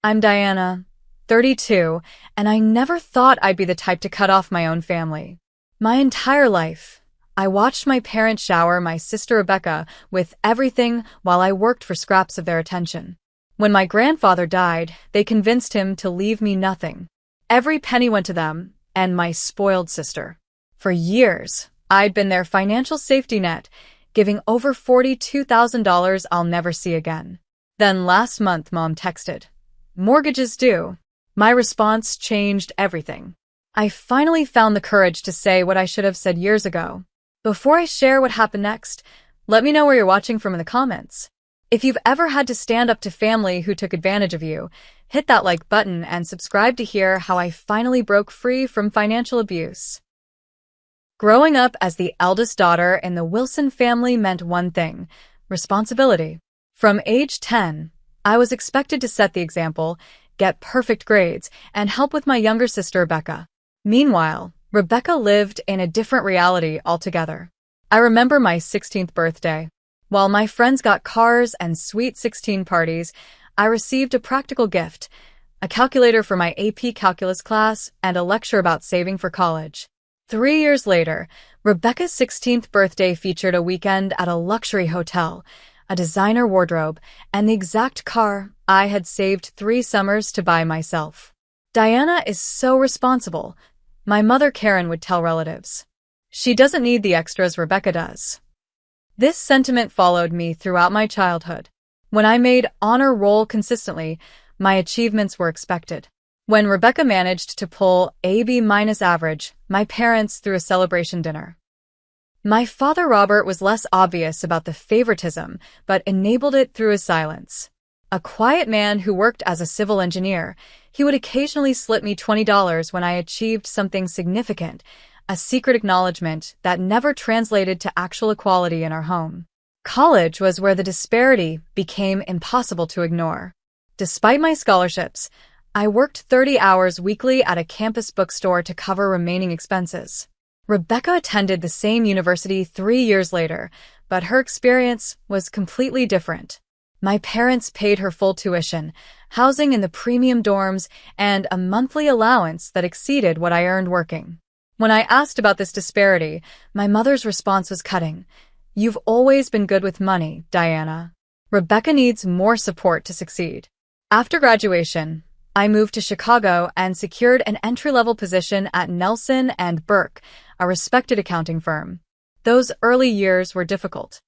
I'm Diana, 32, and I never thought I'd be the type to cut off my own family. My entire life, I watched my parents shower my sister Rebecca with everything while I worked for scraps of their attention. When my grandfather died, they convinced him to leave me nothing. Every penny went to them and my spoiled sister. For years, I'd been their financial safety net, giving over $42,000 I'll never see again. Then last month, Mom texted, "Mortgage is due." My response changed everything. I finally found the courage to say what I should have said years ago. Before I share what happened next, let me know where you're watching from in the comments. If you've ever had to stand up to family who took advantage of you, hit that like button and subscribe to hear how I finally broke free from financial abuse. Growing up as the eldest daughter in the Wilson family meant one thing: responsibility. From age 10, I was expected to set the example, get perfect grades, and help with my younger sister Rebecca. Meanwhile, Rebecca lived in a different reality altogether. I remember my 16th birthday. While my friends got cars and sweet 16 parties, I received a practical gift, a calculator for my AP calculus class and a lecture about saving for college. 3 years later, Rebecca's 16th birthday featured a weekend at a luxury hotel, a designer wardrobe, and the exact car I had saved 3 summers to buy myself. Diana is so responsible, my mother Karen would tell relatives. She doesn't need the extras Rebecca does. This sentiment followed me throughout my childhood. When I made honor roll consistently, my achievements were expected. When Rebecca managed to pull a B- average, my parents threw a celebration dinner. My father Robert was less obvious about the favoritism, but enabled it through his silence. A quiet man who worked as a civil engineer, he would occasionally slip me $20 when I achieved something significant, a secret acknowledgement that never translated to actual equality in our home. College was where the disparity became impossible to ignore. Despite my scholarships, I worked 30 hours weekly at a campus bookstore to cover remaining expenses. Rebecca attended the same university 3 years later, but her experience was completely different. My parents paid her full tuition, housing in the premium dorms, and a monthly allowance that exceeded what I earned working. When I asked about this disparity, my mother's response was cutting. "You've always been good with money, Diana. Rebecca needs more support to succeed." After graduation, I moved to Chicago and secured an entry-level position at Nelson and Burke, a respected accounting firm. Those early years were difficult.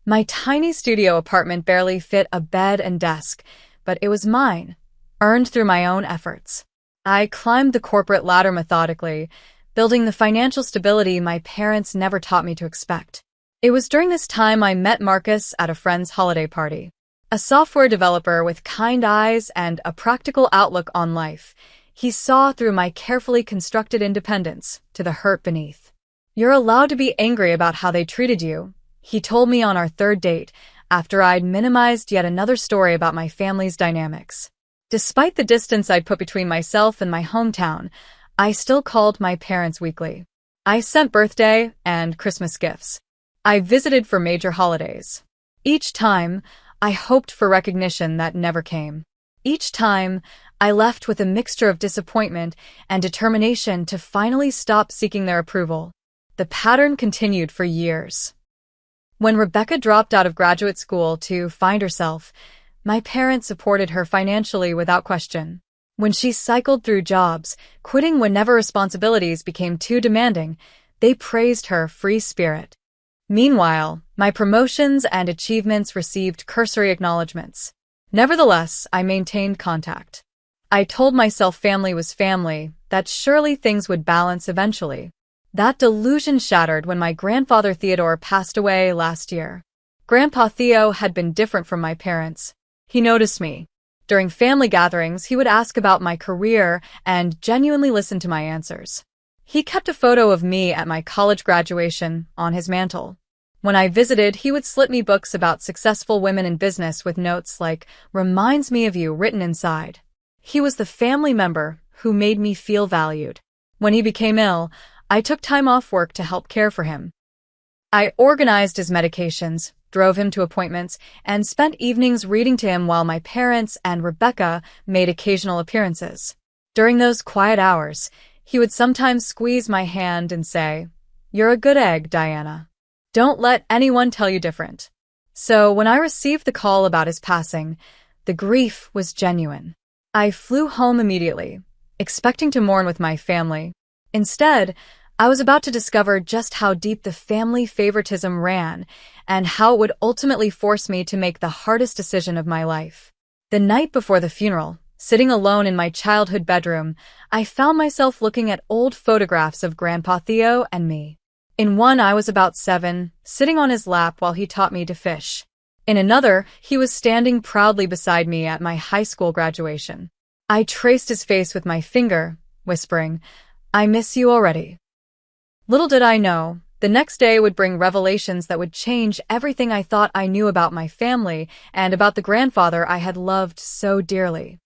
My tiny studio apartment barely fit a bed and desk, but it was mine, earned through my own efforts. I climbed the corporate ladder methodically, building the financial stability my parents never taught me to expect. It was during this time I met Marcus at a friend's holiday party. A software developer with kind eyes and a practical outlook on life, he saw through my carefully constructed independence to the hurt beneath. "You're allowed to be angry about how they treated you," he told me on our third date, after I'd minimized yet another story about my family's dynamics. Despite the distance I'd put between myself and my hometown, I still called my parents weekly. I sent birthday and Christmas gifts. I visited for major holidays. Each time, I hoped for recognition that never came. Each time, I left with a mixture of disappointment and determination to finally stop seeking their approval. The pattern continued for years. When Rebecca dropped out of graduate school to find herself, my parents supported her financially without question. When she cycled through jobs, quitting whenever responsibilities became too demanding, they praised her free spirit. Meanwhile, my promotions and achievements received cursory acknowledgments. Nevertheless, I maintained contact. I told myself family was family, that surely things would balance eventually. That delusion shattered when my grandfather Theodore passed away last year. Grandpa Theo had been different from my parents. He noticed me. During family gatherings, he would ask about my career and genuinely listen to my answers. He kept a photo of me at my college graduation on his mantle. When I visited, he would slip me books about successful women in business with notes like, "Reminds me of you," written inside. He was the family member who made me feel valued. When he became ill, I took time off work to help care for him. I organized his medications, drove him to appointments, and spent evenings reading to him while my parents and Rebecca made occasional appearances. During those quiet hours, he would sometimes squeeze my hand and say, "You're a good egg, Diana. Don't let anyone tell you different." So when I received the call about his passing, the grief was genuine. I flew home immediately, expecting to mourn with my family. Instead, I was about to discover just how deep the family favoritism ran and how it would ultimately force me to make the hardest decision of my life. The night before the funeral, sitting alone in my childhood bedroom, I found myself looking at old photographs of Grandpa Theo and me. In one, I was about 7, sitting on his lap while he taught me to fish. In another, he was standing proudly beside me at my high school graduation. I traced his face with my finger, whispering, "I miss you already." Little did I know, the next day would bring revelations that would change everything I thought I knew about my family and about the grandfather I had loved so dearly.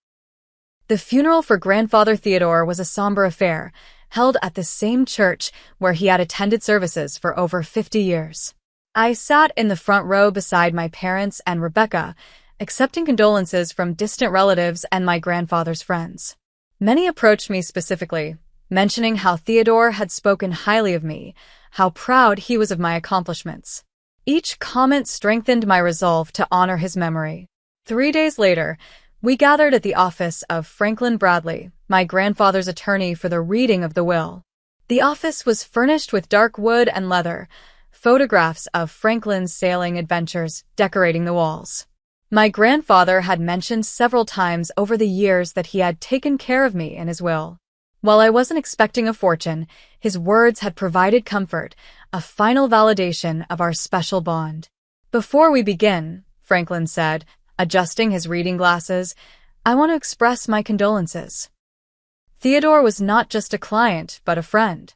The funeral for Grandfather Theodore was a somber affair, held at the same church where he had attended services for over 50 years. I sat in the front row beside my parents and Rebecca, accepting condolences from distant relatives and my grandfather's friends. Many approached me specifically, mentioning how Theodore had spoken highly of me, how proud he was of my accomplishments. Each comment strengthened my resolve to honor his memory. 3 days later, we gathered at the office of Franklin Bradley, my grandfather's attorney, for the reading of the will. The office was furnished with dark wood and leather, photographs of Franklin's sailing adventures decorating the walls. My grandfather had mentioned several times over the years that he had taken care of me in his will. While I wasn't expecting a fortune, his words had provided comfort, a final validation of our special bond. "Before we begin," Franklin said, adjusting his reading glasses, "I want to express my condolences." Theodore was not just a client, but a friend.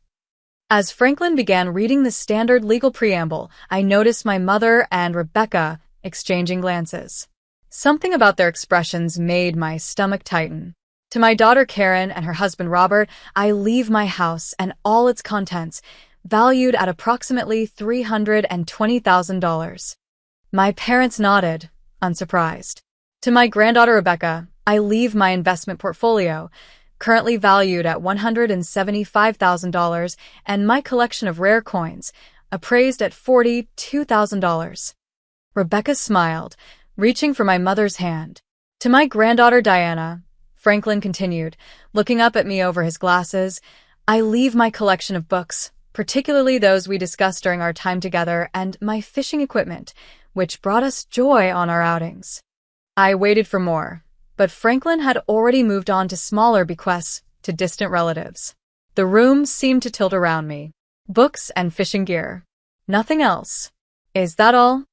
As Franklin began reading the standard legal preamble, I noticed my mother and Rebecca exchanging glances. Something about their expressions made my stomach tighten. To my daughter Karen and her husband Robert, I leave my house and all its contents, valued at approximately $320,000. My parents nodded, unsurprised. To my granddaughter Rebecca, I leave my investment portfolio, currently valued at $175,000, and my collection of rare coins, appraised at $42,000. Rebecca smiled, reaching for my mother's hand. To my granddaughter Diana, Franklin continued, looking up at me over his glasses, I leave my collection of books, particularly those we discussed during our time together, and my fishing equipment, which brought us joy on our outings. I waited for more, but Franklin had already moved on to smaller bequests to distant relatives. The room seemed to tilt around me. Books and fishing gear. Nothing else. "Is that all?"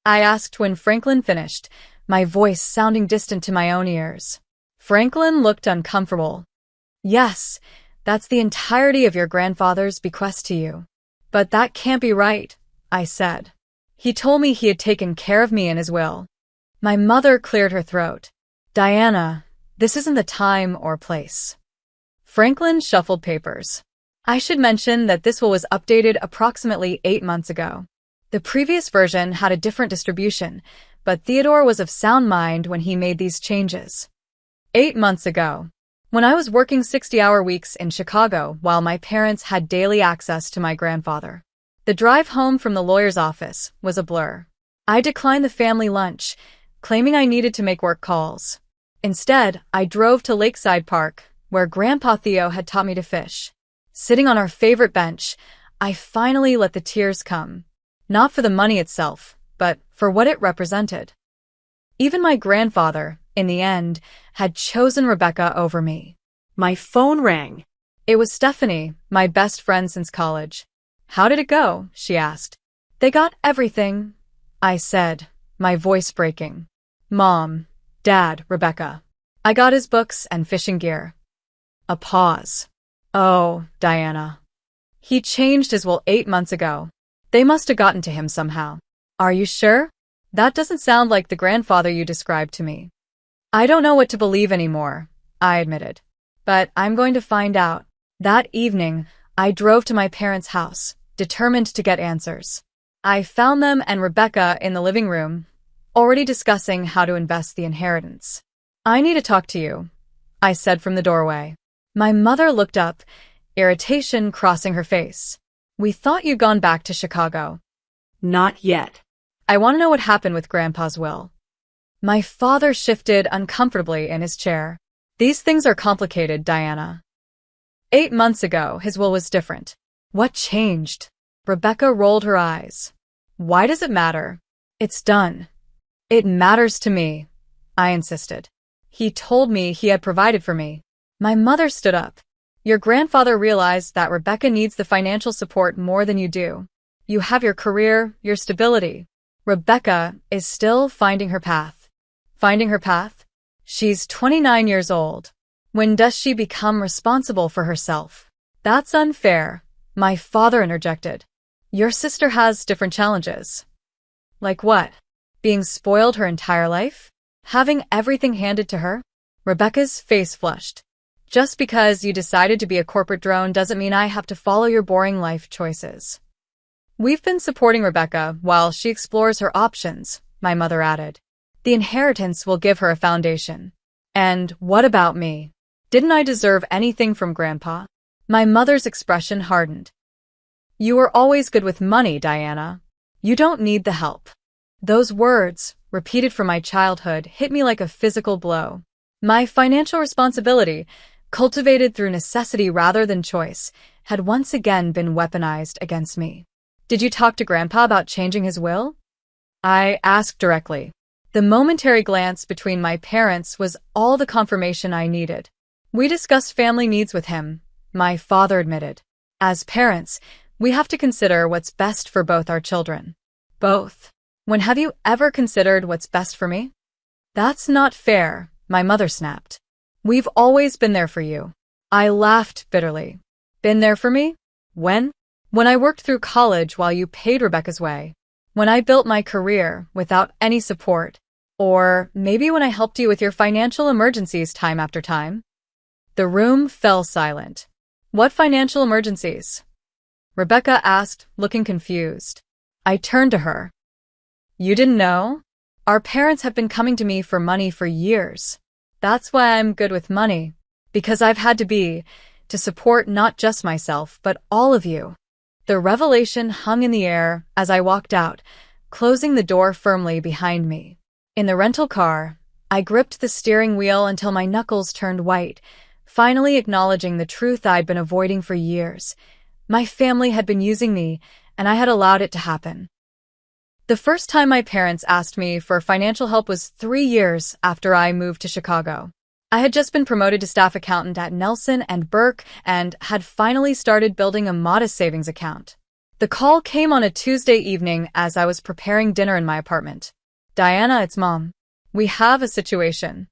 I asked when Franklin finished, my voice sounding distant to my own ears. Franklin looked uncomfortable. "Yes, that's the entirety of your grandfather's bequest to you." "But that can't be right," I said. "He told me he had taken care of me in his will." My mother cleared her throat. "Diana, this isn't the time or place." Franklin shuffled papers. I should mention that this will was updated approximately 8 months ago. The previous version had a different distribution, but Theodore was of sound mind when he made these changes. 8 months ago, when I was working 60-hour weeks in Chicago while my parents had daily access to my grandfather. The drive home from the lawyer's office was a blur. I declined the family lunch, claiming I needed to make work calls. Instead, I drove to Lakeside Park, where Grandpa Theo had taught me to fish. Sitting on our favorite bench, I finally let the tears come. Not for the money itself, but for what it represented. Even my grandfather, in the end, had chosen Rebecca over me. My phone rang. It was Stephanie, my best friend since college. "How did it go?" she asked. "They got everything," I said, my voice breaking. "Mom, Dad, Rebecca. I got his books and fishing gear." A pause. "Oh, Diana. He changed his will 8 months ago. They must have gotten to him somehow." "Are you sure? That doesn't sound like the grandfather you described to me." "I don't know what to believe anymore," I admitted. "But I'm going to find out." That evening, I drove to my parents' house, determined to get answers. I found them and Rebecca in the living room, already discussing how to invest the inheritance. "I need to talk to you," I said from the doorway. My mother looked up, irritation crossing her face. "We thought you'd gone back to Chicago." Not yet. "I want to know what happened with Grandpa's will." My father shifted uncomfortably in his chair. "These things are complicated, Diana. 8 months ago, his will was different." "What changed?" Rebecca rolled her eyes. "Why does it matter? It's done." "It matters to me," I insisted. "He told me he had provided for me." My mother stood up. "Your grandfather realized that Rebecca needs the financial support more than you do. You have your career, your stability. Rebecca is still finding her path." "Finding her path?" "She's 29 years old. When does she become responsible for herself?" "That's unfair," my father interjected. "Your sister has different challenges." "Like what? Being spoiled her entire life? Having everything handed to her?" Rebecca's face flushed. "Just because you decided to be a corporate drone doesn't mean I have to follow your boring life choices." "We've been supporting Rebecca while she explores her options," my mother added. "The inheritance will give her a foundation." "And what about me? Didn't I deserve anything from Grandpa?" My mother's expression hardened. "You were always good with money, Diana. You don't need the help." Those words, repeated from my childhood, hit me like a physical blow. My financial responsibility, cultivated through necessity rather than choice, had once again been weaponized against me. "Did you talk to Grandpa about changing his will?" I asked directly. The momentary glance between my parents was all the confirmation I needed. "We discussed family needs with him," my father admitted. "As parents, we have to consider what's best for both our children." "Both? When have you ever considered what's best for me?" "That's not fair," my mother snapped. "We've always been there for you." I laughed bitterly. "Been there for me? When?" "When I worked through college while you paid Rebecca's way. When I built my career without any support. Or maybe when I helped you with your financial emergencies time after time." The room fell silent. "What financial emergencies?" Rebecca asked, looking confused. I turned to her. "You didn't know? Our parents have been coming to me for money for years. That's why I'm good with money. Because I've had to be, to support not just myself, but all of you." The revelation hung in the air as I walked out, closing the door firmly behind me. In the rental car, I gripped the steering wheel until my knuckles turned white, finally acknowledging the truth I'd been avoiding for years. My family had been using me, and I had allowed it to happen. The first time my parents asked me for financial help was 3 years after I moved to Chicago. I had just been promoted to staff accountant at Nelson and Burke and had finally started building a modest savings account. The call came on a Tuesday evening as I was preparing dinner in my apartment. "Diana, it's Mom. We have a situation."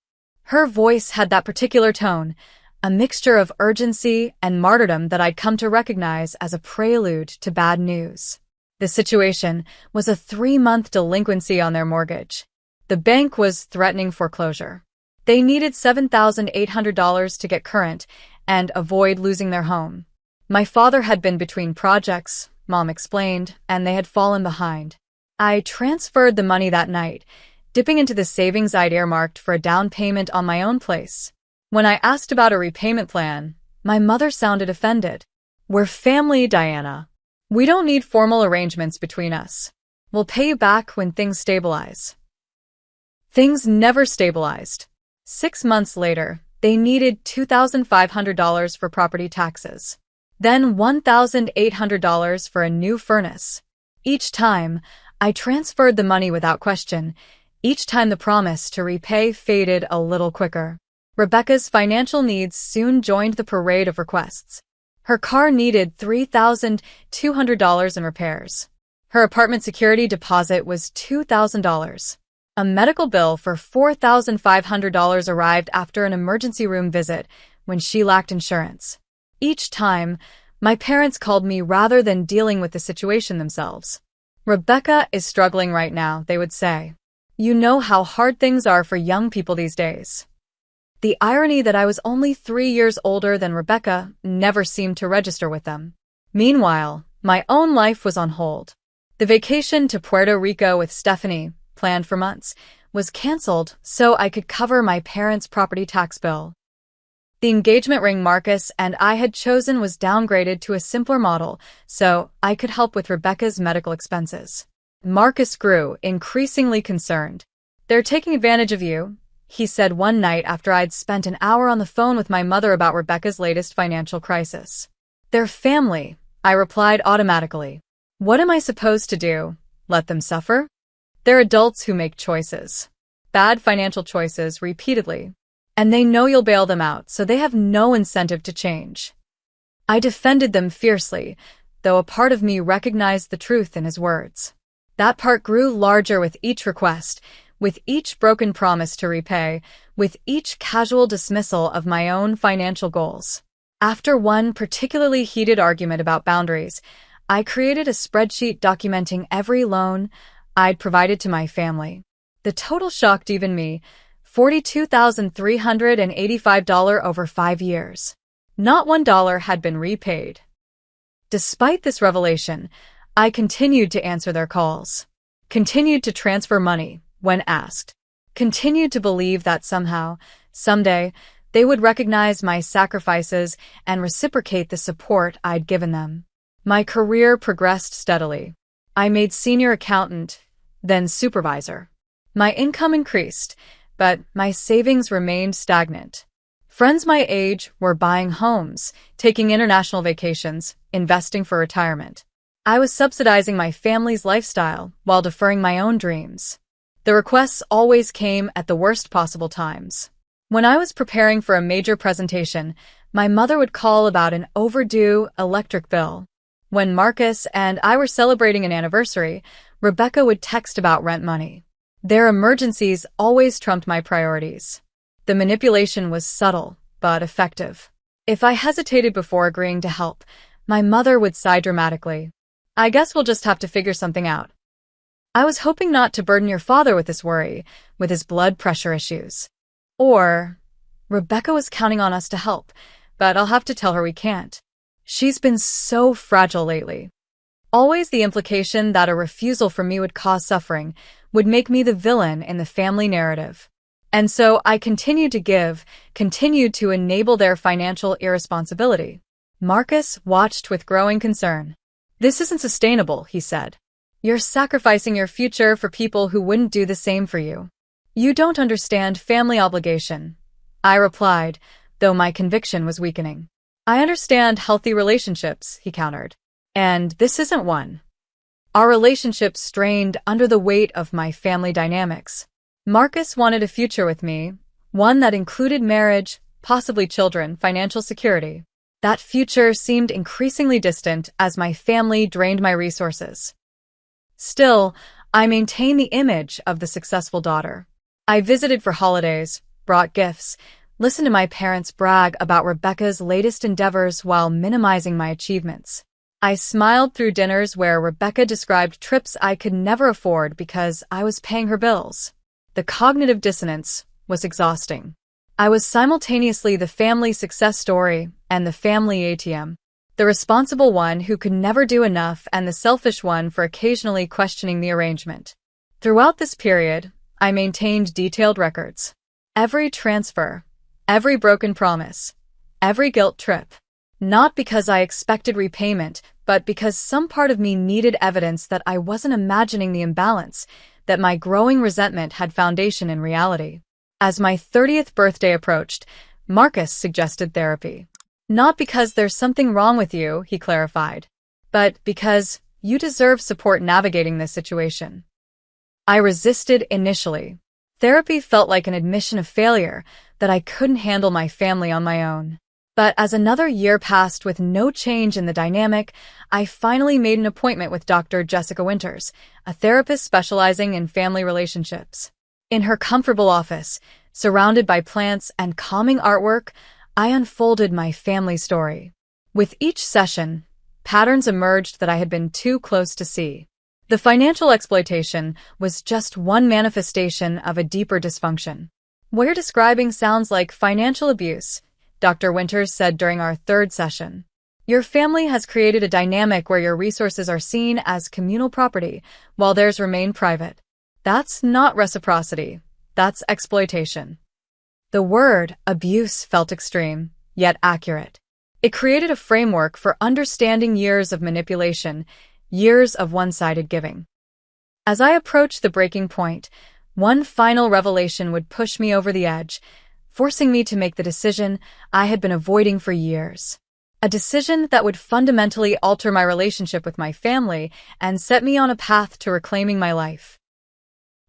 Her voice had that particular tone, a mixture of urgency and martyrdom that I'd come to recognize as a prelude to bad news. The situation was a 3-month delinquency on their mortgage. The bank was threatening foreclosure. They needed $7,800 to get current and avoid losing their home. My father had been between projects, Mom explained, and they had fallen behind. I transferred the money that night, dipping into the savings I'd earmarked for a down payment on my own place. When I asked about a repayment plan, my mother sounded offended. "We're family, Diana. We don't need formal arrangements between us. We'll pay you back when things stabilize." Things never stabilized. 6 months later, they needed $2,500 for property taxes. Then $1,800 for a new furnace. Each time, I transferred the money without question. Each time the promise to repay faded a little quicker. Rebecca's financial needs soon joined the parade of requests. Her car needed $3,200 in repairs. Her apartment security deposit was $2,000. A medical bill for $4,500 arrived after an emergency room visit when she lacked insurance. Each time, my parents called me rather than dealing with the situation themselves. "Rebecca is struggling right now," they would say. "You know how hard things are for young people these days." The irony that I was only 3 years older than Rebecca never seemed to register with them. Meanwhile, my own life was on hold. The vacation to Puerto Rico with Stephanie, planned for months, was canceled so I could cover my parents' property tax bill. The engagement ring Marcus and I had chosen was downgraded to a simpler model so I could help with Rebecca's medical expenses. Marcus grew increasingly concerned. "They're taking advantage of you," he said one night after I'd spent an hour on the phone with my mother about Rebecca's latest financial crisis. "They're family," I replied automatically. "What am I supposed to do? Let them suffer?" "They're adults who make choices. Bad financial choices repeatedly. And they know you'll bail them out, so they have no incentive to change." I defended them fiercely, though a part of me recognized the truth in his words. That part grew larger with each request, with each broken promise to repay, with each casual dismissal of my own financial goals. After one particularly heated argument about boundaries, I created a spreadsheet documenting every loan I'd provided to my family. The total shocked even me: $42,385 over 5 years. Not $1 had been repaid. Despite this revelation, I continued to answer their calls, continued to transfer money when asked, continued to believe that somehow, someday, they would recognize my sacrifices and reciprocate the support I'd given them. My career progressed steadily. I made senior accountant, then supervisor. My income increased, but my savings remained stagnant. Friends my age were buying homes, taking international vacations, investing for retirement. I was subsidizing my family's lifestyle while deferring my own dreams. The requests always came at the worst possible times. When I was preparing for a major presentation, my mother would call about an overdue electric bill. When Marcus and I were celebrating an anniversary, Rebecca would text about rent money. Their emergencies always trumped my priorities. The manipulation was subtle, but effective. If I hesitated before agreeing to help, my mother would sigh dramatically. "I guess we'll just have to figure something out." "I was hoping not to burden your father with this worry, with his blood pressure issues." Or, "Rebecca was counting on us to help, but I'll have to tell her we can't. She's been so fragile lately." Always the implication that a refusal from me would cause suffering, would make me the villain in the family narrative. And so I continued to give, continued to enable their financial irresponsibility. Marcus watched with growing concern. "This isn't sustainable," he said. "You're sacrificing your future for people who wouldn't do the same for you. You don't understand family obligation," I replied, though my conviction was weakening. "I understand healthy relationships," he countered. "And this isn't one." Our relationship strained under the weight of my family dynamics. Marcus wanted a future with me, one that included marriage, possibly children, financial security. That future seemed increasingly distant as my family drained my resources. Still, I maintained the image of the successful daughter. I visited for holidays, brought gifts, listened to my parents brag about Rebecca's latest endeavors while minimizing my achievements. I smiled through dinners where Rebecca described trips I could never afford because I was paying her bills. The cognitive dissonance was exhausting. I was simultaneously the family success story and the family ATM, the responsible one who could never do enough and the selfish one for occasionally questioning the arrangement. Throughout this period, I maintained detailed records. Every transfer, every broken promise, every guilt trip. Not because I expected repayment, but because some part of me needed evidence that I wasn't imagining the imbalance, that my growing resentment had foundation in reality. As my 30th birthday approached, Marcus suggested therapy. "Not because there's something wrong with you," he clarified, "but because you deserve support navigating this situation." I resisted initially. Therapy felt like an admission of failure, that I couldn't handle my family on my own. But as another year passed with no change in the dynamic, I finally made an appointment with Dr. Jessica Winters, a therapist specializing in family relationships. In her comfortable office, surrounded by plants and calming artwork, I unfolded my family story. With each session, patterns emerged that I had been too close to see. The financial exploitation was just one manifestation of a deeper dysfunction. "What you're describing sounds like financial abuse," Dr. Winters said during our third session. Your family has created a dynamic where your resources are seen as communal property, while theirs remain private. That's not reciprocity. That's exploitation. The word abuse felt extreme, yet accurate. It created a framework for understanding years of manipulation, years of one-sided giving. As I approached the breaking point, one final revelation would push me over the edge, forcing me to make the decision I had been avoiding for years. A decision that would fundamentally alter my relationship with my family and set me on a path to reclaiming my life.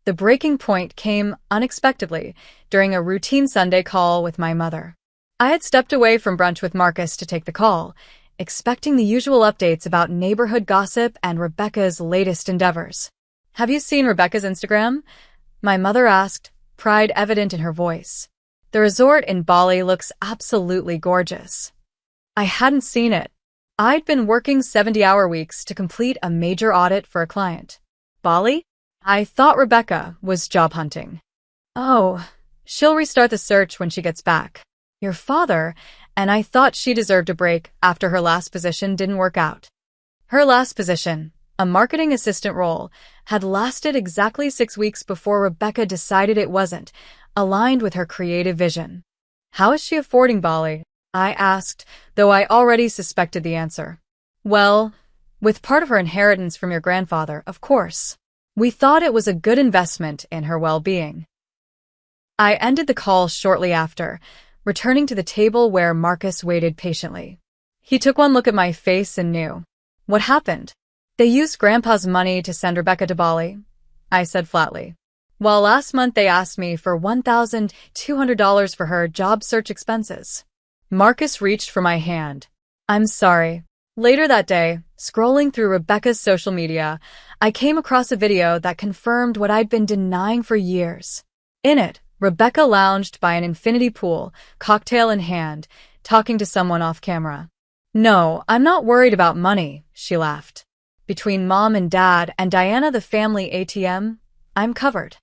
The breaking point came unexpectedly during a routine Sunday call with my mother. I had stepped away from brunch with Marcus to take the call, expecting the usual updates about neighborhood gossip and Rebecca's latest endeavors. "Have you seen Rebecca's Instagram?" my mother asked, pride evident in her voice. "The resort in Bali looks absolutely gorgeous." I hadn't seen it. I'd been working 70-hour weeks to complete a major audit for a client. Bali? I thought Rebecca was job hunting. "Oh, she'll restart the search when she gets back. Your father," and I thought she deserved a break after her last position didn't work out. Her last position, a marketing assistant role, had lasted exactly 6 weeks before Rebecca decided it wasn't aligned with her creative vision. "How is she affording Bali?" I asked, though I already suspected the answer. "Well, with part of her inheritance from your grandfather, of course. We thought it was a good investment in her well-being." I ended the call shortly after, returning to the table where Marcus waited patiently. He took one look at my face and knew. "What happened?" "They used Grandpa's money to send Rebecca to Bali," I said flatly. "Well, last month they asked me for $1,200 for her job search expenses." Marcus reached for my hand. "I'm sorry." Later that day, scrolling through Rebecca's social media, I came across a video that confirmed what I'd been denying for years. In it, Rebecca lounged by an infinity pool, cocktail in hand, talking to someone off camera. "No, I'm not worried about money," she laughed. "Between Mom and Dad and Diana the family ATM, I'm covered."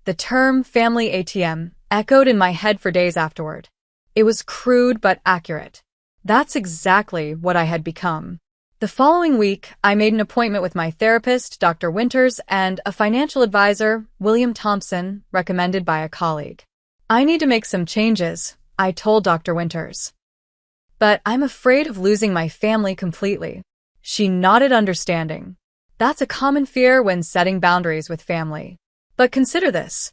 The term family ATM echoed in my head for days afterward. It was crude but accurate. That's exactly what I had become. The following week, I made an appointment with my therapist, Dr. Winters, and a financial advisor, William Thompson, recommended by a colleague. "I need to make some changes," I told Dr. Winters. "But I'm afraid of losing my family completely." She nodded understanding. "That's a common fear when setting boundaries with family. But consider this.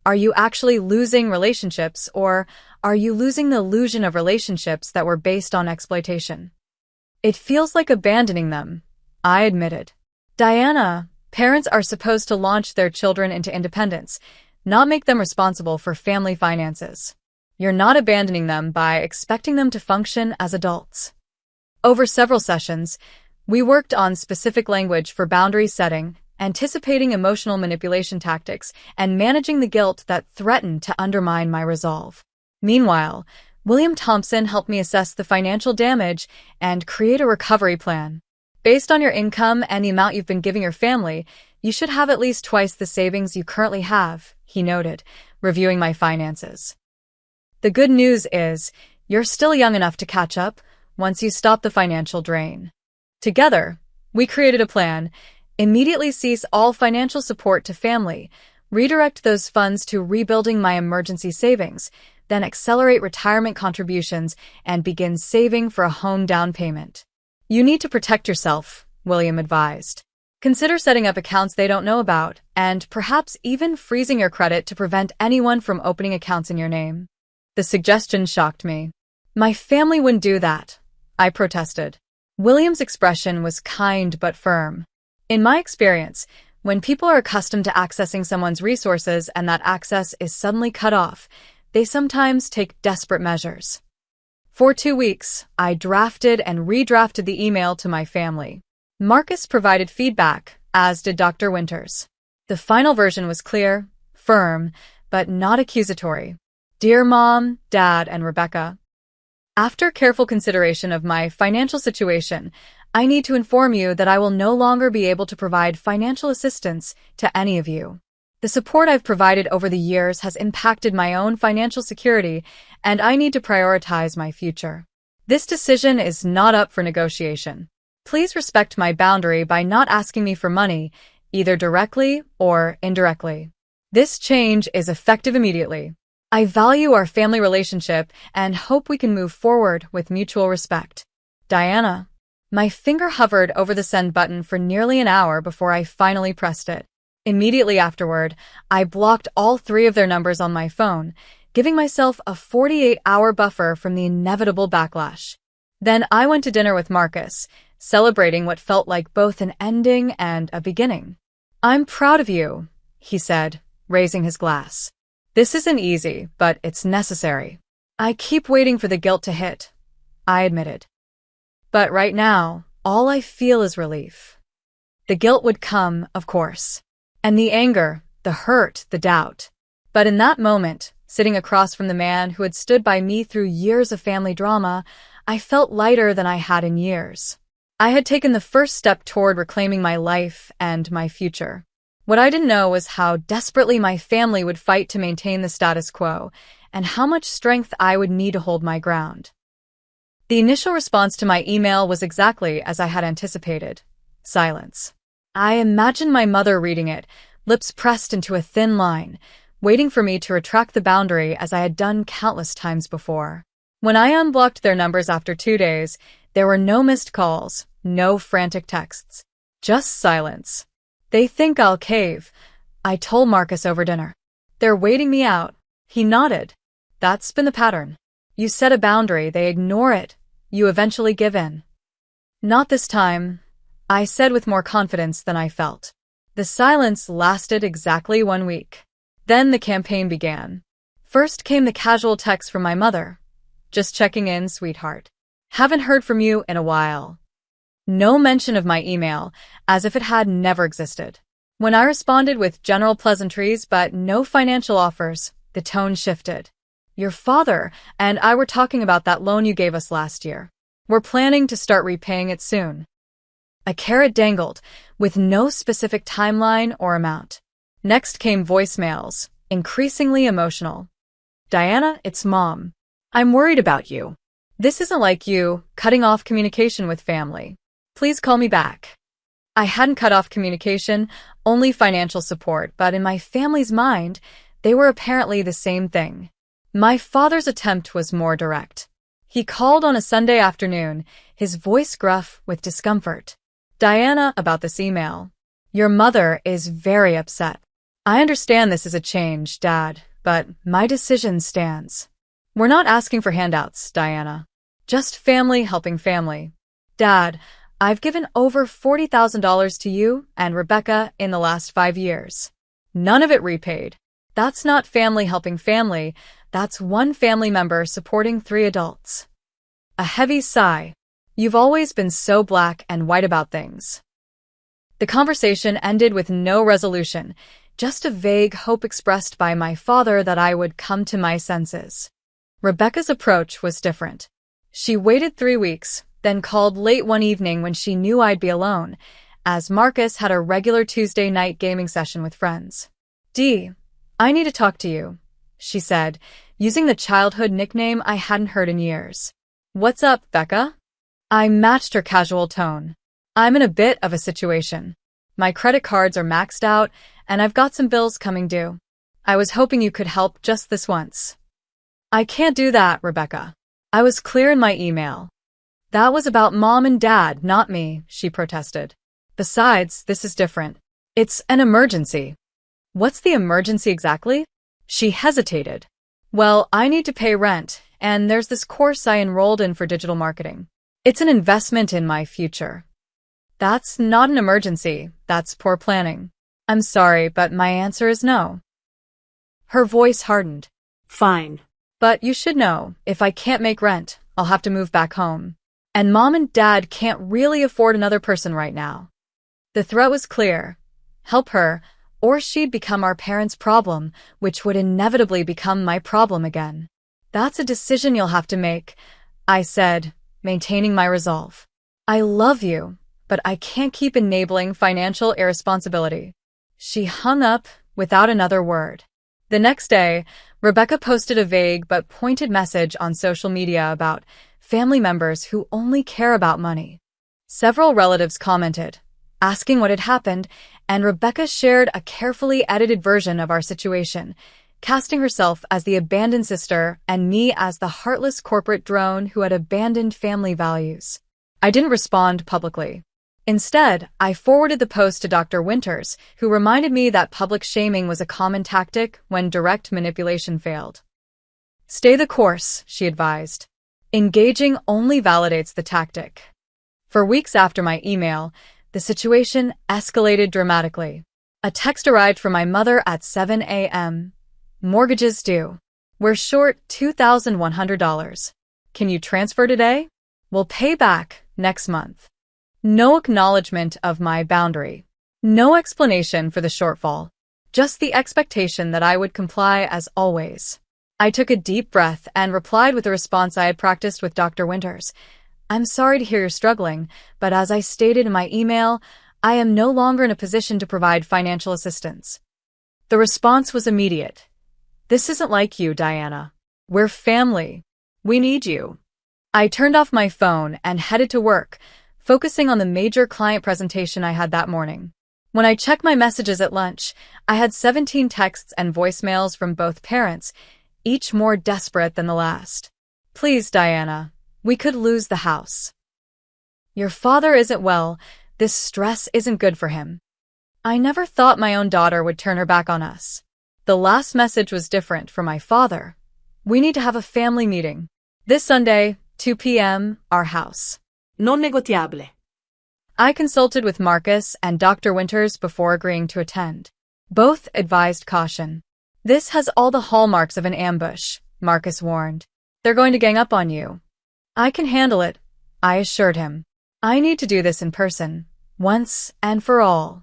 Are you actually losing relationships, or are you losing the illusion of relationships that were based on exploitation?" "It feels like abandoning them," I admitted. "Diana, parents are supposed to launch their children into independence, not make them responsible for family finances. You're not abandoning them by expecting them to function as adults." Over several sessions, we worked on specific language for boundary setting, anticipating emotional manipulation tactics, and managing the guilt that threatened to undermine my resolve. Meanwhile, William Thompson helped me assess the financial damage and create a recovery plan. "Based on your income and the amount you've been giving your family, you should have at least twice the savings you currently have," he noted, reviewing my finances. "The good news is, you're still young enough to catch up once you stop the financial drain." Together, we created a plan: immediately cease all financial support to family, redirect those funds to rebuilding my emergency savings, then accelerate retirement contributions and begin saving for a home down payment. "You need to protect yourself," William advised. "Consider setting up accounts they don't know about, and perhaps even freezing your credit to prevent anyone from opening accounts in your name." The suggestion shocked me. "My family wouldn't do that," I protested. William's expression was kind but firm. "In my experience, when people are accustomed to accessing someone's resources and that access is suddenly cut off, they sometimes take desperate measures." For 2 weeks, I drafted and redrafted the email to my family. Marcus provided feedback, as did Dr. Winters. The final version was clear, firm, but not accusatory. "Dear Mom, Dad, and Rebecca, after careful consideration of my financial situation, I need to inform you that I will no longer be able to provide financial assistance to any of you. The support I've provided over the years has impacted my own financial security, and I need to prioritize my future. This decision is not up for negotiation. Please respect my boundary by not asking me for money, either directly or indirectly. This change is effective immediately. I value our family relationship and hope we can move forward with mutual respect. Diana. My finger hovered over the send button for nearly an hour before I finally pressed it. Immediately afterward, I blocked all 3 of their numbers on my phone, giving myself a 48-hour buffer from the inevitable backlash. Then I went to dinner with Marcus, celebrating what felt like both an ending and a beginning. "I'm proud of you," he said, raising his glass. "This isn't easy, but it's necessary." "I keep waiting for the guilt to hit," I admitted. "But right now, all I feel is relief." The guilt would come, of course. And the anger, the hurt, the doubt. But in that moment, sitting across from the man who had stood by me through years of family drama, I felt lighter than I had in years. I had taken the first step toward reclaiming my life and my future. What I didn't know was how desperately my family would fight to maintain the status quo, and how much strength I would need to hold my ground. The initial response to my email was exactly as I had anticipated: silence. I imagined my mother reading it, lips pressed into a thin line, waiting for me to retract the boundary as I had done countless times before. When I unblocked their numbers after 2 days, there were no missed calls, no frantic texts, just silence. "They think I'll cave," I told Marcus over dinner. "They're waiting me out." He nodded. "That's been the pattern. You set a boundary, they ignore it. You eventually give in." "Not this time," I said with more confidence than I felt. The silence lasted exactly 1 week. Then the campaign began. First came the casual text from my mother. "Just checking in, sweetheart. Haven't heard from you in a while." No mention of my email, as if it had never existed. When I responded with general pleasantries but no financial offers, the tone shifted. "Your father and I were talking about that loan you gave us last year. We're planning to start repaying it soon." A carrot dangled, with no specific timeline or amount. Next came voicemails, increasingly emotional. "Diana, it's Mom. I'm worried about you. This isn't like you, cutting off communication with family. Please call me back." I hadn't cut off communication, only financial support, but in my family's mind, they were apparently the same thing. My father's attempt was more direct. He called on a Sunday afternoon, his voice gruff with discomfort. "Diana, about this email. Your mother is very upset. I understand this is a change, Dad, but my decision stands. We're not asking for handouts, Diana. Just family helping family. Dad, I've given over $40,000 to you and Rebecca in the last 5 years. None of it repaid. That's not family helping family. That's one family member supporting 3 adults." A heavy sigh. "You've always been so black and white about things." The conversation ended with no resolution, just a vague hope expressed by my father that I would come to my senses. Rebecca's approach was different. She waited 3 weeks, then called late one evening when she knew I'd be alone, as Marcus had a regular Tuesday night gaming session with friends. "Dee, I need to talk to you," she said, using the childhood nickname I hadn't heard in years. "What's up, Becca?" I matched her casual tone. "I'm in a bit of a situation. My credit cards are maxed out, and I've got some bills coming due. I was hoping you could help just this once." "I can't do that, Rebecca. I was clear in my email." "That was about Mom and Dad, not me," she protested. "Besides, this is different. It's an emergency." "What's the emergency exactly?" She hesitated. "Well, I need to pay rent, and there's this course I enrolled in for digital marketing. It's an investment in my future." "That's not an emergency. That's poor planning. I'm sorry, but my answer is no." Her voice hardened. "Fine. "But you should know, if I can't make rent, I'll have to move back home. And Mom and Dad can't really afford another person right now." The threat was clear. Help her, or she'd become our parents' problem, which would inevitably become my problem again. "That's a decision you'll have to make," I said, maintaining my resolve. "I love you, but I can't keep enabling financial irresponsibility." She hung up without another word. The next day, Rebecca posted a vague but pointed message on social media about family members who only care about money. Several relatives commented, asking what had happened, and Rebecca shared a carefully edited version of our situation, casting herself as the abandoned sister and me as the heartless corporate drone who had abandoned family values. I didn't respond publicly. Instead, I forwarded the post to Dr. Winters, who reminded me that public shaming was a common tactic when direct manipulation failed. Stay the course, she advised. Engaging only validates the tactic. For weeks after my email, the situation escalated dramatically. A text arrived from my mother at 7 a.m. Mortgages due. We're short $2,100. Can you transfer today? We'll pay back next month. No acknowledgement of my boundary. No explanation for the shortfall. Just the expectation that I would comply as always. I took a deep breath and replied with a response I had practiced with Dr. Winters. I'm sorry to hear you're struggling, but as I stated in my email, I am no longer in a position to provide financial assistance. The response was immediate. This isn't like you, Diana. We're family. We need you. I turned off my phone and headed to work, focusing on the major client presentation I had that morning. When I checked my messages at lunch, I had 17 texts and voicemails from both parents, each more desperate than the last. Please, Diana, we could lose the house. Your father isn't well. This stress isn't good for him. I never thought my own daughter would turn her back on us. The last message was different for my father. We need to have a family meeting. This Sunday, 2 p.m., our house. Non negotiable. I consulted with Marcus and Dr. Winters before agreeing to attend. Both advised caution. This has all the hallmarks of an ambush, Marcus warned. They're going to gang up on you. I can handle it, I assured him. I need to do this in person, once and for all.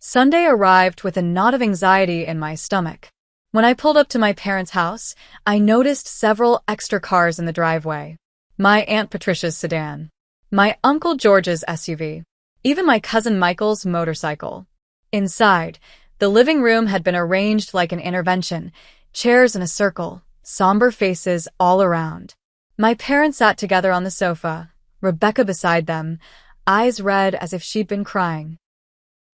Sunday arrived with a knot of anxiety in my stomach. When I pulled up to my parents' house, I noticed several extra cars in the driveway. My Aunt Patricia's sedan. My Uncle George's SUV. Even my cousin Michael's motorcycle. Inside, the living room had been arranged like an intervention, chairs in a circle, somber faces all around. My parents sat together on the sofa, Rebecca beside them, eyes red as if she'd been crying.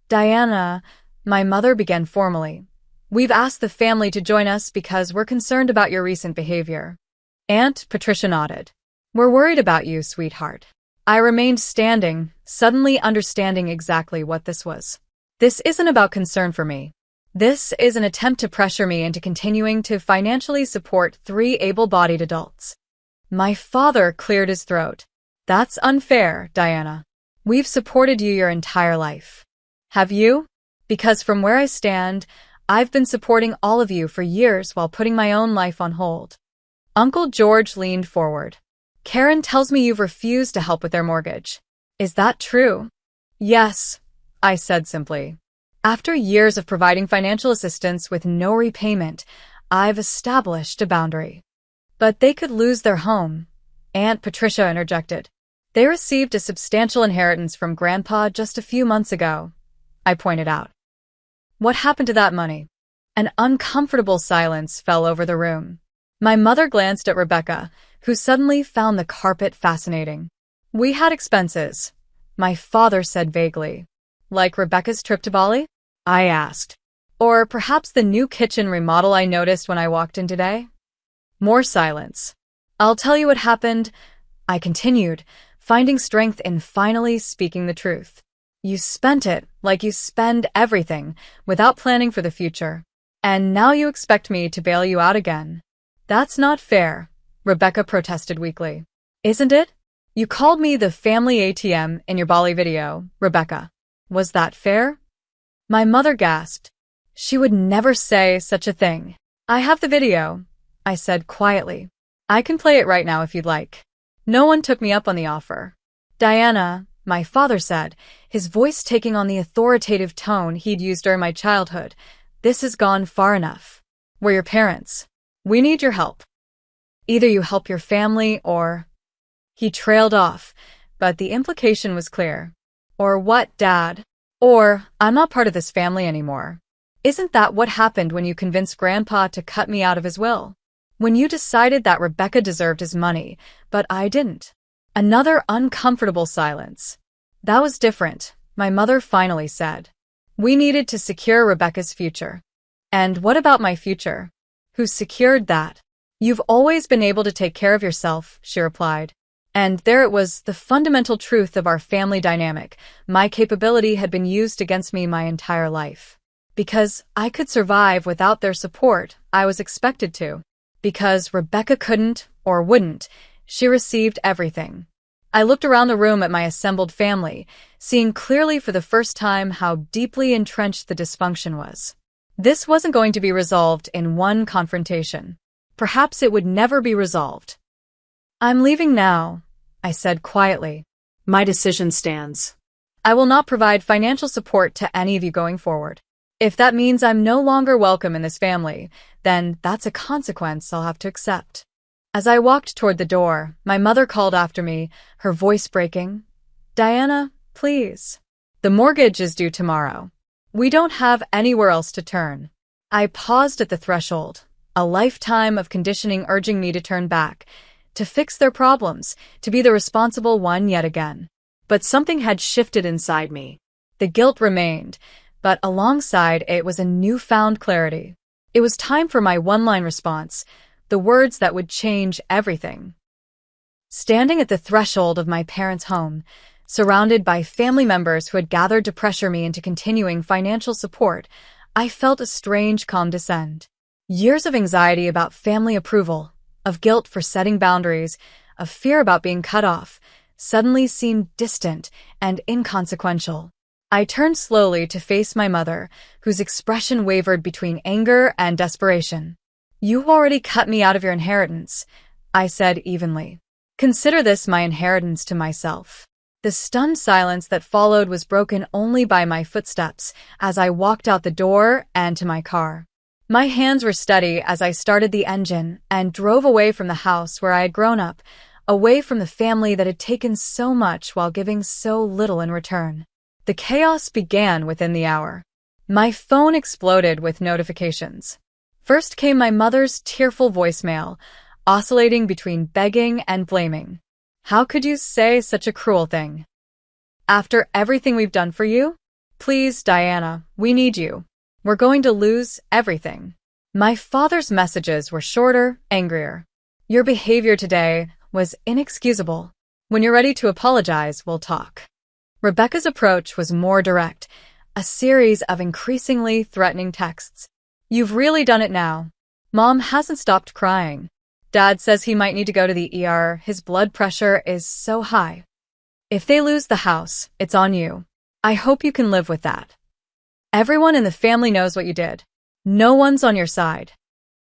Diana, my mother began formally. We've asked the family to join us because we're concerned about your recent behavior. Aunt Patricia nodded. We're worried about you, sweetheart. I remained standing, suddenly understanding exactly what this was. This isn't about concern for me. This is an attempt to pressure me into continuing to financially support 3 able-bodied adults. My father cleared his throat. That's unfair, Diana. We've supported you your entire life. Have you? Because from where I stand, I've been supporting all of you for years while putting my own life on hold. Uncle George leaned forward. Karen tells me you've refused to help with their mortgage. Is that true? Yes, I said simply. After years of providing financial assistance with no repayment, I've established a boundary. But they could lose their home, Aunt Patricia interjected. They received a substantial inheritance from Grandpa just a few months ago, I pointed out. What happened to that money? An uncomfortable silence fell over the room. My mother glanced at Rebecca, who suddenly found the carpet fascinating. We had expenses, my father said vaguely. Like Rebecca's trip to Bali? I asked. Or perhaps the new kitchen remodel I noticed when I walked in today? More silence. I'll tell you what happened, I continued, finding strength in finally speaking the truth. You spent it like you spend everything, without planning for the future. And now you expect me to bail you out again. That's not fair, Rebecca protested weakly. Isn't it? You called me the family ATM in your Bali video, Rebecca. Was that fair? My mother gasped. She would never say such a thing. I have the video, I said quietly. I can play it right now if you'd like. No one took me up on the offer. Diana, my father said, his voice taking on the authoritative tone he'd used during my childhood, this has gone far enough. We're your parents. We need your help. Either you help your family or... He trailed off, but the implication was clear. Or what, Dad? Or, I'm not part of this family anymore. Isn't that what happened when you convinced Grandpa to cut me out of his will? When you decided that Rebecca deserved his money, but I didn't. Another uncomfortable silence. That was different, my mother finally said. We needed to secure Rebecca's future. And what about my future? Who secured that? You've always been able to take care of yourself, she replied. And there it was, the fundamental truth of our family dynamic. My capability had been used against me my entire life. Because I could survive without their support, I was expected to. Because Rebecca couldn't, or wouldn't, she received everything. I looked around the room at my assembled family, seeing clearly for the first time how deeply entrenched the dysfunction was. This wasn't going to be resolved in one confrontation. Perhaps it would never be resolved. I'm leaving now, I said quietly. My decision stands. I will not provide financial support to any of you going forward. If that means I'm no longer welcome in this family, then that's a consequence I'll have to accept. As I walked toward the door, my mother called after me, her voice breaking. Diana, please. The mortgage is due tomorrow. We don't have anywhere else to turn. I paused at the threshold, a lifetime of conditioning urging me to turn back, to fix their problems, to be the responsible one yet again. But something had shifted inside me. The guilt remained, but alongside it was a newfound clarity. It was time for my one-line response, the words that would change everything. Standing at the threshold of my parents' home, surrounded by family members who had gathered to pressure me into continuing financial support, I felt a strange calm descend. Years of anxiety about family approval, of guilt for setting boundaries, of fear about being cut off, suddenly seemed distant and inconsequential. I turned slowly to face my mother, whose expression wavered between anger and desperation. You've already cut me out of your inheritance, I said evenly. Consider this my inheritance to myself. The stunned silence that followed was broken only by my footsteps as I walked out the door and to my car. My hands were steady as I started the engine and drove away from the house where I had grown up, away from the family that had taken so much while giving so little in return. The chaos began within the hour. My phone exploded with notifications. First came my mother's tearful voicemail, oscillating between begging and blaming. How could you say such a cruel thing? After everything we've done for you? Please, Diana, we need you. We're going to lose everything. My father's messages were shorter, angrier. Your behavior today was inexcusable. When you're ready to apologize, we'll talk. Rebecca's approach was more direct, a series of increasingly threatening texts. You've really done it now. Mom hasn't stopped crying. Dad says he might need to go to the ER. His blood pressure is so high. If they lose the house, it's on you. I hope you can live with that. Everyone in the family knows what you did. No one's on your side.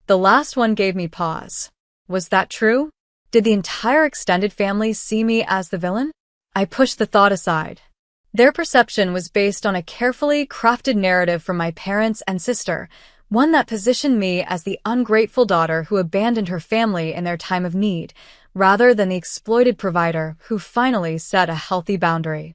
The last one gave me pause. Was that true? Did the entire extended family see me as the villain? I pushed the thought aside. Their perception was based on a carefully crafted narrative from my parents and sister, one that positioned me as the ungrateful daughter who abandoned her family in their time of need, rather than the exploited provider who finally set a healthy boundary.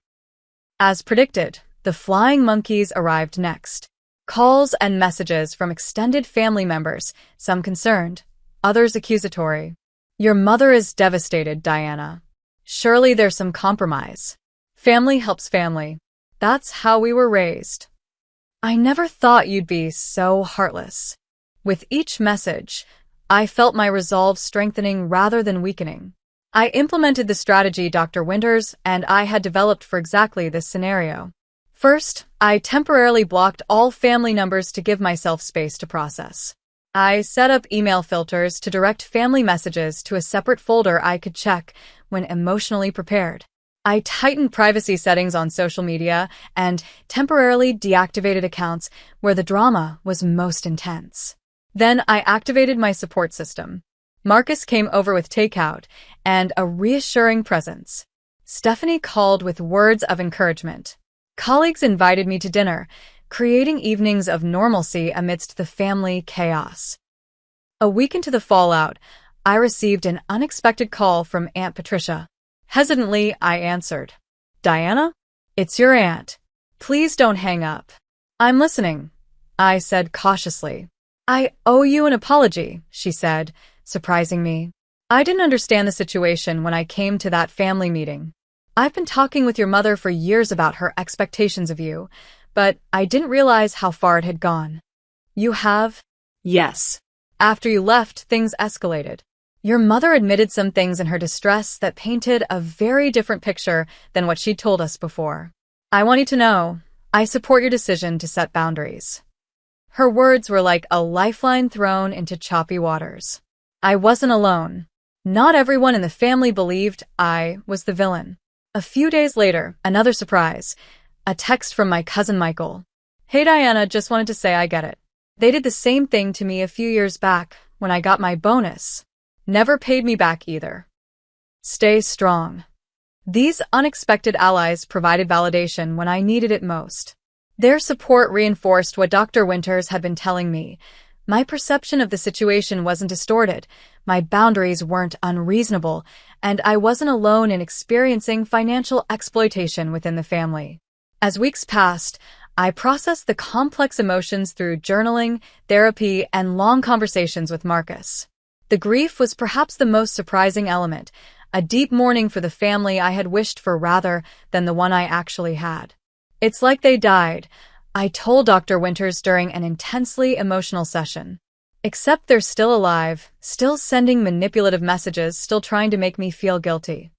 As predicted, the flying monkeys arrived next. Calls and messages from extended family members, some concerned, others accusatory. Your mother is devastated, Diana. Surely there's some compromise. Family helps family. That's how we were raised. I never thought you'd be so heartless. With each message, I felt my resolve strengthening rather than weakening. I implemented the strategy Dr. Winters and I had developed for exactly this scenario. First, I temporarily blocked all family numbers to give myself space to process. I set up email filters to direct family messages to a separate folder I could check when emotionally prepared. I tightened privacy settings on social media and temporarily deactivated accounts where the drama was most intense. Then I activated my support system. Marcus came over with takeout and a reassuring presence. Stephanie called with words of encouragement. Colleagues invited me to dinner, creating evenings of normalcy amidst the family chaos. A week into the fallout, I received an unexpected call from Aunt Patricia. Hesitantly, I answered. Diana? It's your aunt. Please don't hang up. I'm listening, I said cautiously. I owe you an apology, she said, surprising me. I didn't understand the situation when I came to that family meeting. I've been talking with your mother for years about her expectations of you, but I didn't realize how far it had gone. You have? Yes. After you left, things escalated. Your mother admitted some things in her distress that painted a very different picture than what she'd told us before. I want you to know, I support your decision to set boundaries. Her words were like a lifeline thrown into choppy waters. I wasn't alone. Not everyone in the family believed I was the villain. A few days later, another surprise. A text from my cousin Michael. Hey Diana, just wanted to say I get it. They did the same thing to me a few years back when I got my bonus. Never paid me back either. Stay strong. These unexpected allies provided validation when I needed it most. Their support reinforced what Dr. Winters had been telling me. My perception of the situation wasn't distorted, my boundaries weren't unreasonable, and I wasn't alone in experiencing financial exploitation within the family. As weeks passed, I processed the complex emotions through journaling, therapy, and long conversations with Marcus. The grief was perhaps the most surprising element, a deep mourning for the family I had wished for rather than the one I actually had. It's like they died, I told Dr. Winters during an intensely emotional session. Except they're still alive, still sending manipulative messages, still trying to make me feel guilty.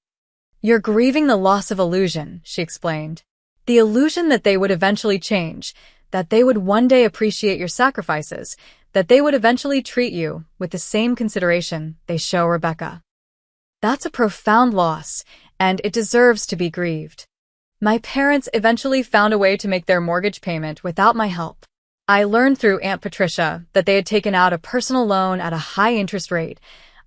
You're grieving the loss of illusion, she explained. The illusion that they would eventually change, that they would one day appreciate your sacrifices, that they would eventually treat you with the same consideration they show Rebecca. That's a profound loss, and it deserves to be grieved. My parents eventually found a way to make their mortgage payment without my help. I learned through Aunt Patricia that they had taken out a personal loan at a high interest rate,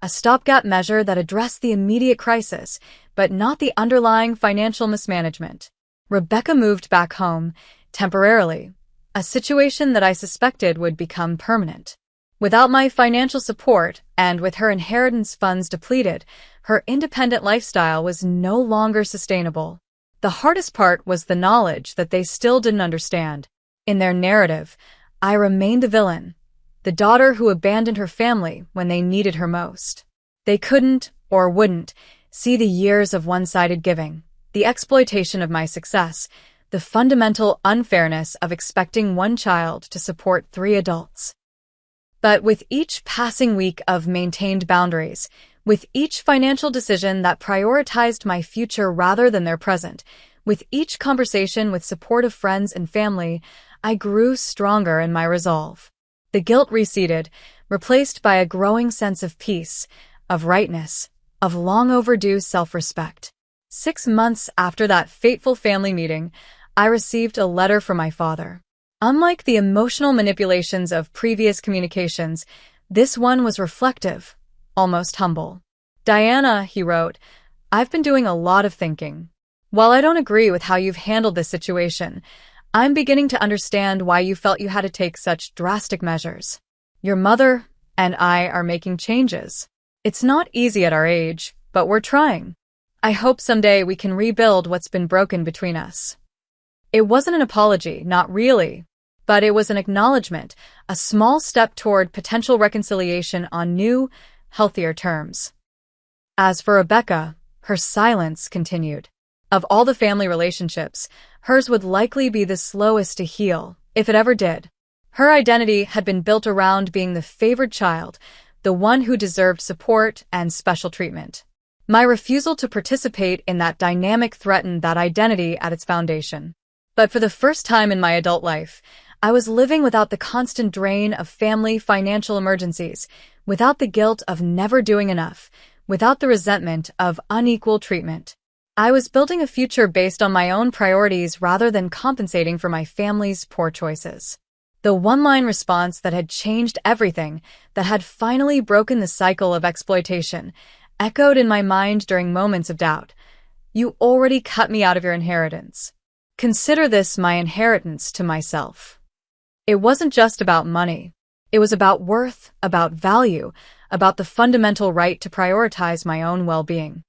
a stopgap measure that addressed the immediate crisis, but not the underlying financial mismanagement. Rebecca moved back home, temporarily, a situation that I suspected would become permanent. Without my financial support, and with her inheritance funds depleted, her independent lifestyle was no longer sustainable. The hardest part was the knowledge that they still didn't understand. In their narrative, I remained the villain, the daughter who abandoned her family when they needed her most. They couldn't, or wouldn't, see the years of one-sided giving, the exploitation of my success, the fundamental unfairness of expecting one child to support 3 adults. But with each passing week of maintained boundaries, with each financial decision that prioritized my future rather than their present, with each conversation with supportive friends and family, I grew stronger in my resolve. The guilt receded, replaced by a growing sense of peace, of rightness, of long overdue self-respect. 6 months after that fateful family meeting, I received a letter from my father. Unlike the emotional manipulations of previous communications, this one was reflective, almost humble. Diana, he wrote, I've been doing a lot of thinking. While I don't agree with how you've handled this situation, I'm beginning to understand why you felt you had to take such drastic measures. Your mother and I are making changes. It's not easy at our age, but we're trying. I hope someday we can rebuild what's been broken between us. It wasn't an apology, not really, but it was an acknowledgement, a small step toward potential reconciliation on new, healthier terms. As for Rebecca, her silence continued. Of all the family relationships, hers would likely be the slowest to heal, if it ever did. Her identity had been built around being the favored child, the one who deserved support and special treatment. My refusal to participate in that dynamic threatened that identity at its foundation. But for the first time in my adult life, I was living without the constant drain of family financial emergencies, without the guilt of never doing enough, without the resentment of unequal treatment. I was building a future based on my own priorities rather than compensating for my family's poor choices. The one-line response that had changed everything, that had finally broken the cycle of exploitation, echoed in my mind during moments of doubt. You already cut me out of your inheritance. Consider this my inheritance to myself. It wasn't just about money. It was about worth, about value, about the fundamental right to prioritize my own well-being.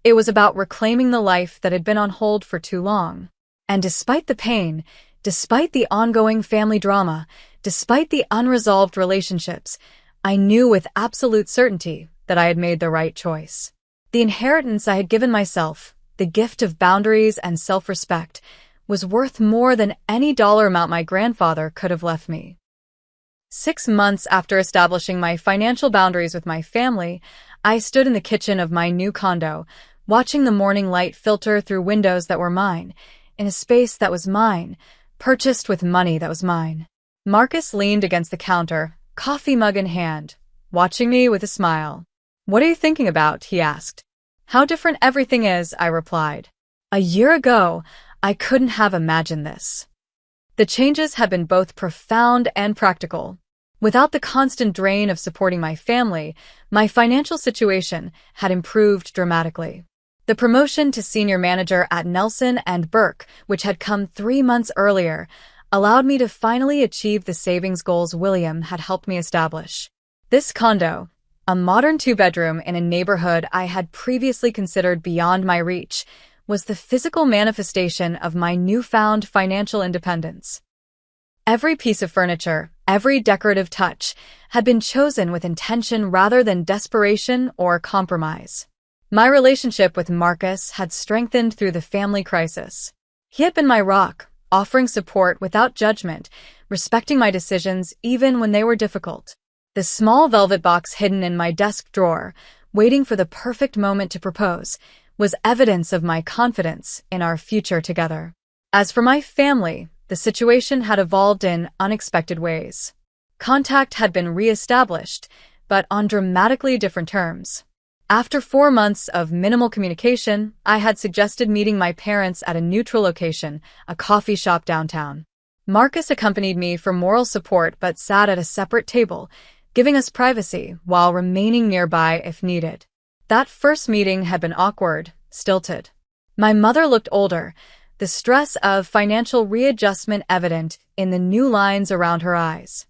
It was about reclaiming the life that had been on hold for too long. And despite the pain, despite the ongoing family drama, despite the unresolved relationships, I knew with absolute certainty that I had made the right choice. The inheritance I had given myself, the gift of boundaries and self-respect, was worth more than any dollar amount my grandfather could have left me. 6 months after establishing my financial boundaries with my family, I stood in the kitchen of my new condo, watching the morning light filter through windows that were mine, in a space that was mine, purchased with money that was mine. Marcus leaned against the counter, coffee mug in hand, watching me with a smile. "What are you thinking about?" he asked. "How different everything is," I replied. A year ago, I couldn't have imagined this. The changes had been both profound and practical. Without the constant drain of supporting my family, my financial situation had improved dramatically. The promotion to senior manager at Nelson and Burke, which had come 3 months earlier, allowed me to finally achieve the savings goals William had helped me establish. This condo, a modern 2-bedroom in a neighborhood I had previously considered beyond my reach, was the physical manifestation of my newfound financial independence. Every piece of furniture, every decorative touch, had been chosen with intention rather than desperation or compromise. My relationship with Marcus had strengthened through the family crisis. He had been my rock, offering support without judgment, respecting my decisions even when they were difficult. The small velvet box hidden in my desk drawer, waiting for the perfect moment to propose, was evidence of my confidence in our future together. As for my family, the situation had evolved in unexpected ways. Contact had been re-established, but on dramatically different terms. After 4 months of minimal communication, I had suggested meeting my parents at a neutral location, a coffee shop downtown. Marcus accompanied me for moral support but sat at a separate table, giving us privacy while remaining nearby if needed. That first meeting had been awkward, stilted. My mother looked older, the stress of financial readjustment evident in the new lines around her eyes.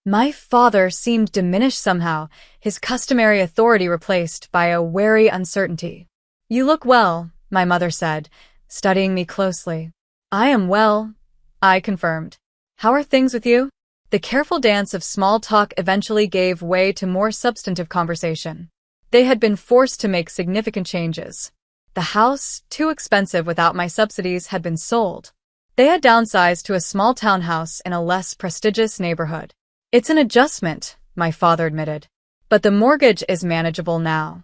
My father seemed diminished somehow, his customary authority replaced by a wary uncertainty. "You look well," my mother said, studying me closely. "I am well," I confirmed. "How are things with you?" The careful dance of small talk eventually gave way to more substantive conversation. They had been forced to make significant changes. The house, too expensive without my subsidies, had been sold. They had downsized to a small townhouse in a less prestigious neighborhood. "It's an adjustment," my father admitted, "but the mortgage is manageable now."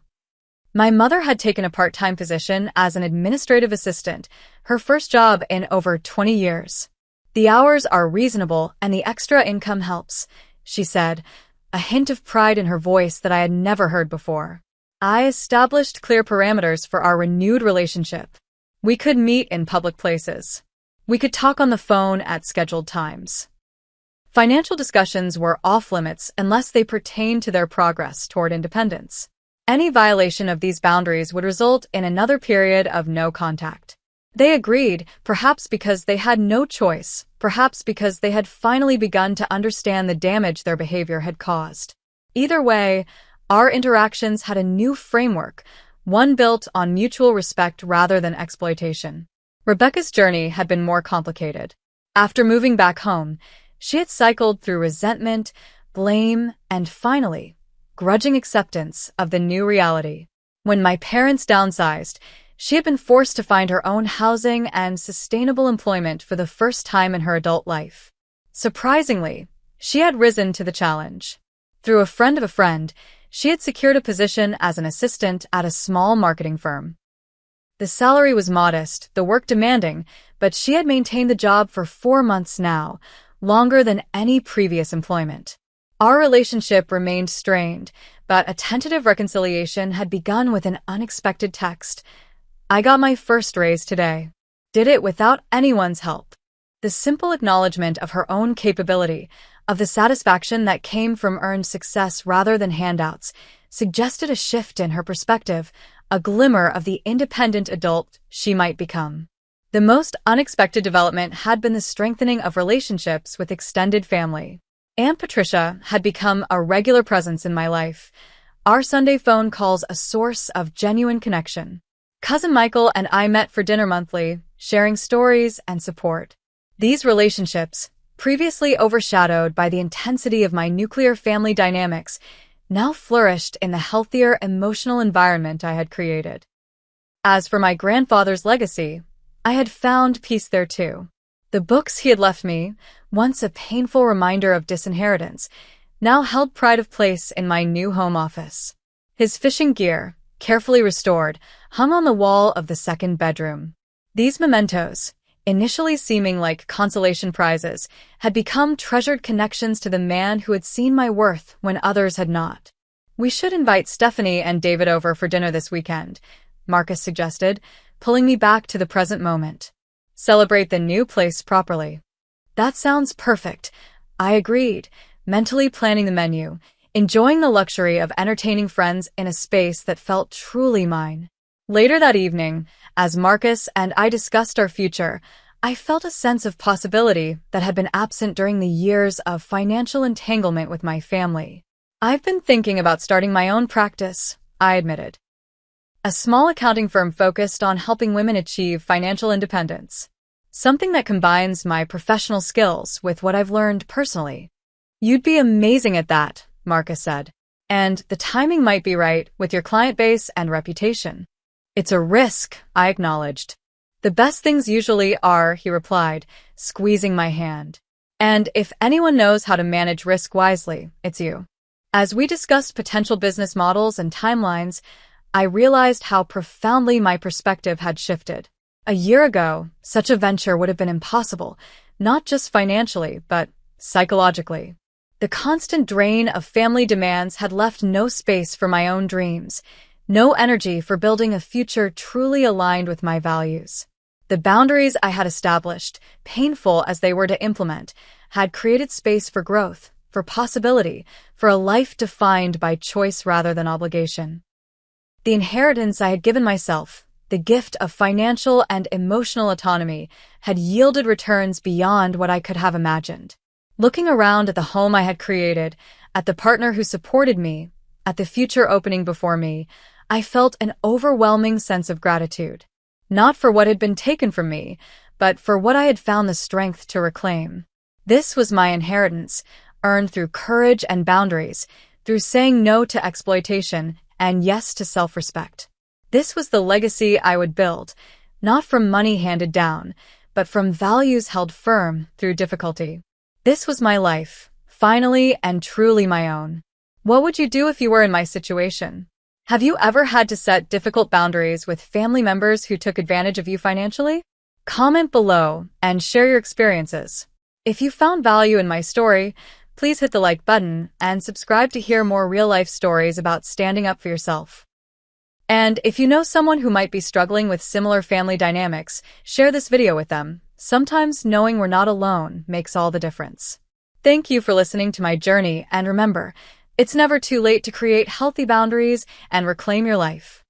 My mother had taken a part-time position as an administrative assistant, her first job in over 20 years. "The hours are reasonable and the extra income helps," she said, a hint of pride in her voice that I had never heard before. I established clear parameters for our renewed relationship. We could meet in public places. We could talk on the phone at scheduled times. Financial discussions were off-limits unless they pertained to their progress toward independence. Any violation of these boundaries would result in another period of no contact. They agreed, perhaps because they had no choice, perhaps because they had finally begun to understand the damage their behavior had caused. Either way, our interactions had a new framework, one built on mutual respect rather than exploitation. Rebecca's journey had been more complicated. After moving back home, she had cycled through resentment, blame, and finally, grudging acceptance of the new reality. When my parents downsized, she had been forced to find her own housing and sustainable employment for the first time in her adult life. Surprisingly, she had risen to the challenge. Through a friend of a friend, she had secured a position as an assistant at a small marketing firm. The salary was modest, the work demanding, but she had maintained the job for 4 months now, longer than any previous employment. Our relationship remained strained, but a tentative reconciliation had begun with an unexpected text. "I got my first raise today. Did it without anyone's help." The simple acknowledgement of her own capability, of the satisfaction that came from earned success rather than handouts, suggested a shift in her perspective, a glimmer of the independent adult she might become. The most unexpected development had been the strengthening of relationships with extended family. Aunt Patricia had become a regular presence in my life, our Sunday phone calls a source of genuine connection. Cousin Michael and I met for dinner monthly, sharing stories and support. These relationships, previously overshadowed by the intensity of my nuclear family dynamics, now flourished in the healthier emotional environment I had created. As for my grandfather's legacy, I had found peace there too. The books he had left me, once a painful reminder of disinheritance, now held pride of place in my new home office. His fishing gear, carefully restored, hung on the wall of the second bedroom. These mementos, initially seeming like consolation prizes, had become treasured connections to the man who had seen my worth when others had not. "We should invite Stephanie and David over for dinner this weekend," Marcus suggested, pulling me back to the present moment. "Celebrate the new place properly." "That sounds perfect," I agreed, mentally planning the menu, enjoying the luxury of entertaining friends in a space that felt truly mine. Later that evening, as Marcus and I discussed our future, I felt a sense of possibility that had been absent during the years of financial entanglement with my family. "I've been thinking about starting my own practice," I admitted. "A small accounting firm focused on helping women achieve financial independence. Something that combines my professional skills with what I've learned personally." "You'd be amazing at that," Marcus said. "And the timing might be right with your client base and reputation." "It's a risk," I acknowledged. "The best things usually are," he replied, squeezing my hand. "And if anyone knows how to manage risk wisely, it's you." As we discussed potential business models and timelines, I realized how profoundly my perspective had shifted. A year ago, such a venture would have been impossible, not just financially, but psychologically. The constant drain of family demands had left no space for my own dreams, no energy for building a future truly aligned with my values. The boundaries I had established, painful as they were to implement, had created space for growth, for possibility, for a life defined by choice rather than obligation. The inheritance I had given myself, the gift of financial and emotional autonomy, had yielded returns beyond what I could have imagined. Looking around at the home I had created, at the partner who supported me, at the future opening before me, I felt an overwhelming sense of gratitude. Not for what had been taken from me, but for what I had found the strength to reclaim. This was my inheritance, earned through courage and boundaries, through saying no to exploitation and yes to self-respect. This was the legacy I would build, not from money handed down, but from values held firm through difficulty. This was my life, finally and truly my own. What would you do if you were in my situation? Have you ever had to set difficult boundaries with family members who took advantage of you financially? Comment below and share your experiences. If you found value in my story, please hit the like button and subscribe to hear more real-life stories about standing up for yourself. And if you know someone who might be struggling with similar family dynamics, share this video with them. Sometimes knowing we're not alone makes all the difference. Thank you for listening to my journey, and remember, it's never too late to create healthy boundaries and reclaim your life.